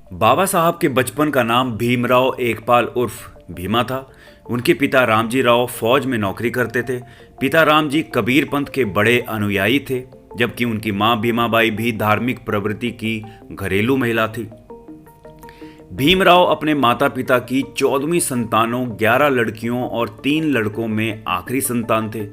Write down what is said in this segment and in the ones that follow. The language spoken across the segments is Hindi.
बाबा साहब के बचपन का नाम भीमराव एकपाल उर्फ भीमा था। उनके पिता रामजी राव फौज में नौकरी करते थे। पिता रामजी कबीर पंथ के बड़े अनुयायी थे, जबकि उनकी मां भीमाबाई भी धार्मिक प्रवृत्ति की घरेलू महिला थी। भीमराव अपने माता पिता की 14वीं संतानों 11 लड़कियों और 3 लड़कों में आखिरी संतान थे।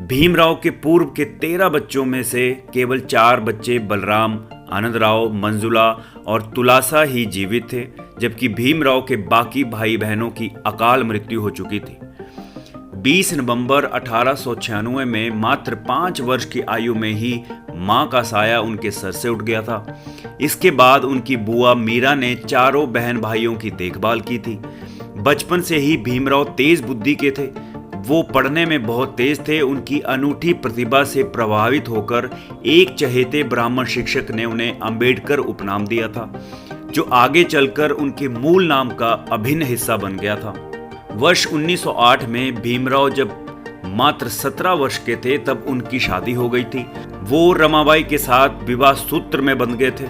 भीमराव के पूर्व के 13 बच्चों में से केवल 4 बच्चे बलराम, आनंदराव, मंजुला और तुलासा ही जीवित थे, जबकि भीमराव के बाकी भाई बहनों की अकाल मृत्यु हो चुकी थी। 20 नवंबर 1896 में मात्र 5 वर्ष की आयु में ही मां का साया उनके सर से उठ गया था। इसके बाद उनकी बुआ मीरा ने चारों बहन भाइयों की देखभाल की थी। बचपन से ही भीमराव तेज बुद्धि के थे। वो पढ़ने में बहुत तेज थे। उनकी अनूठी प्रतिभा से प्रभावित होकर एक चहेते ब्राह्मण शिक्षक ने उन्हें अंबेडकर उपनाम दिया था, जो आगे चलकर उनके मूल नाम का अभिन्न हिस्सा बन गया था। वर्ष 1908 में भीमराव जब मात्र 17 वर्ष के थे तब उनकी शादी हो गई थी। वो रमाबाई के साथ विवाह सूत्र में बंध गए थे।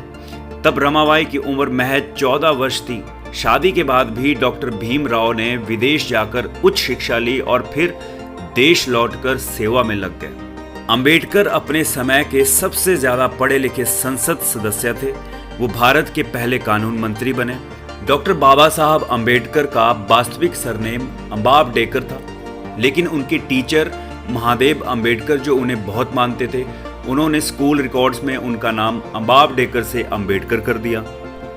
तब रमाबाई की उम्र महज 14 वर्ष थी। शादी के बाद भी डॉक्टर भीमराव ने विदेश जाकर उच्च शिक्षा ली और फिर देश लौटकर सेवा में लग गए। अंबेडकर अपने समय के सबसे ज्यादा पढ़े लिखे संसद सदस्य थे। वो भारत के पहले कानून मंत्री बने। डॉक्टर बाबा साहब अंबेडकर का वास्तविक सरनेम अंबाबडेकर था, लेकिन उनके टीचर महादेव अंबेडकर, जो उन्हें बहुत मानते थे, उन्होंने स्कूल रिकॉर्ड्स में उनका नाम अंबाबडेकर से अंबेडकर कर दिया।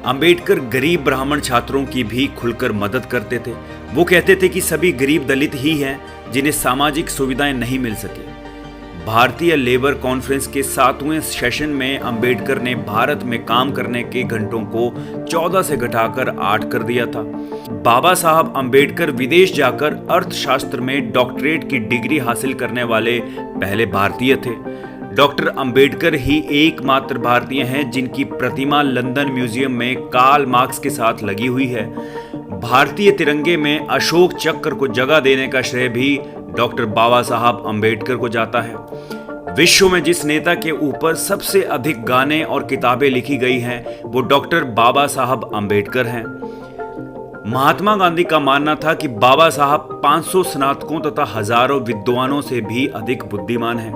अंबेडकर गरीब ब्राह्मण छात्रों की भी खुलकर मदद करते थे। वो कहते थे कि सभी गरीब दलित ही हैं जिन्हें सामाजिक सुविधाएं नहीं मिल सकी। भारतीय लेबर कॉन्फ्रेंस के 7वें सेशन में अंबेडकर ने भारत में काम करने के घंटों को 14 से घटाकर 8 कर दिया था। बाबा साहब अंबेडकर विदेश जाकर अर्थशास्त्र में डॉक्टरेट की डिग्री हासिल करने वाले पहले भारतीय थे। डॉक्टर अंबेडकर ही एकमात्र भारतीय हैं जिनकी प्रतिमा लंदन म्यूजियम में कार्ल मार्क्स के साथ लगी हुई है। भारतीय तिरंगे में अशोक चक्र को जगह देने का श्रेय भी डॉक्टर बाबा साहब अंबेडकर को जाता है। विश्व में जिस नेता के ऊपर सबसे अधिक गाने और किताबें लिखी गई हैं, वो डॉक्टर बाबा साहब अंबेडकर हैं। महात्मा गांधी का मानना था कि बाबा साहब 500 स्नातकों तथा हजारों विद्वानों से भी अधिक बुद्धिमान हैं।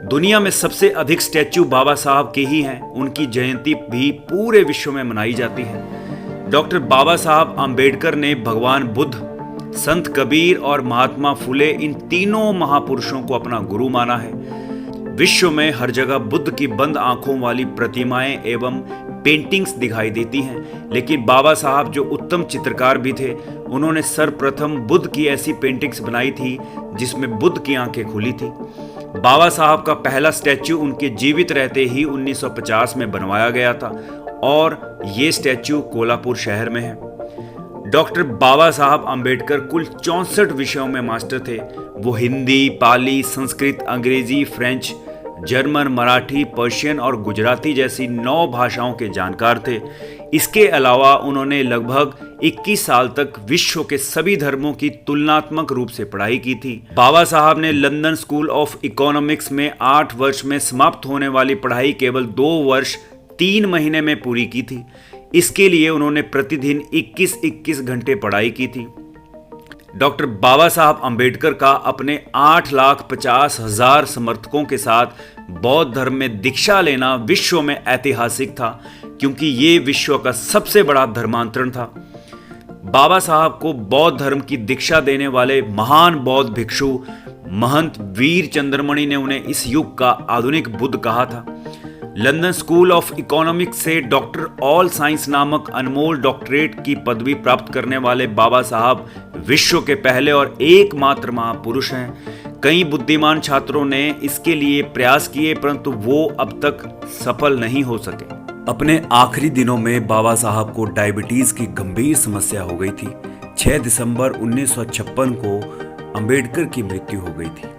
दुनिया में सबसे अधिक स्टैच्यू बाबा साहब के ही हैं। उनकी जयंती भी पूरे विश्व में मनाई जाती है। डॉक्टर बाबा साहब अंबेडकर ने भगवान बुद्ध, संत कबीर और महात्मा फुले, इन तीनों महापुरुषों को अपना गुरु माना है। विश्व में हर जगह बुद्ध की बंद आंखों वाली प्रतिमाएं एवं पेंटिंग्स दिखाई देती हैं, लेकिन बाबा साहब जो उत्तम चित्रकार भी थे, उन्होंने सर्वप्रथम बुद्ध की ऐसी पेंटिंग्स बनाई थी जिसमें बुद्ध की आंखें खुली थी। बाबा साहब का पहला स्टैच्यू उनके जीवित रहते ही 1950 में बनवाया गया था और ये स्टैच्यू कोल्हापुर शहर में है। डॉक्टर बाबा साहब अंबेडकर कुल 64 विषयों में मास्टर थे। वो हिंदी, पाली, संस्कृत, अंग्रेजी, फ्रेंच, जर्मन, मराठी, पर्शियन और गुजराती जैसी 9 भाषाओं के जानकार थे। इसके अलावा उन्होंने लगभग 21 साल तक विश्व के सभी धर्मों की तुलनात्मक रूप से पढ़ाई की थी। बाबा साहब ने लंदन स्कूल ऑफ इकोनॉमिक्स में 8 वर्ष में समाप्त होने वाली पढ़ाई केवल 2 वर्ष 3 महीने में पूरी की थी। इसके लिए उन्होंने प्रतिदिन 21-21 घंटे पढ़ाई की थी। डॉक्टर बाबा साहब अंबेडकर का अपने 8,50,000 समर्थकों के साथ बौद्ध धर्म में दीक्षा लेना विश्व में ऐतिहासिक था, क्योंकि ये विश्व का सबसे बड़ा धर्मांतरण था। बाबा साहब को बौद्ध धर्म की दीक्षा देने वाले महान बौद्ध भिक्षु महंत वीर चंद्रमणि ने उन्हें इस युग का आधुनिक बुद्ध कहा था। लंदन स्कूल ऑफ इकोनॉमिक्स से डॉक्टर ऑल साइंस नामक अनमोल डॉक्टरेट की पदवी प्राप्त करने वाले बाबा साहब विश्व के पहले और एकमात्र महापुरुष हैं। कई बुद्धिमान छात्रों ने इसके लिए प्रयास किए, परंतु वो अब तक सफल नहीं हो सके। अपने आखिरी दिनों में बाबा साहब को डायबिटीज की गंभीर समस्या हो गई थी। 6 दिसंबर 1956 को अंबेडकर की मृत्यु हो गई थी।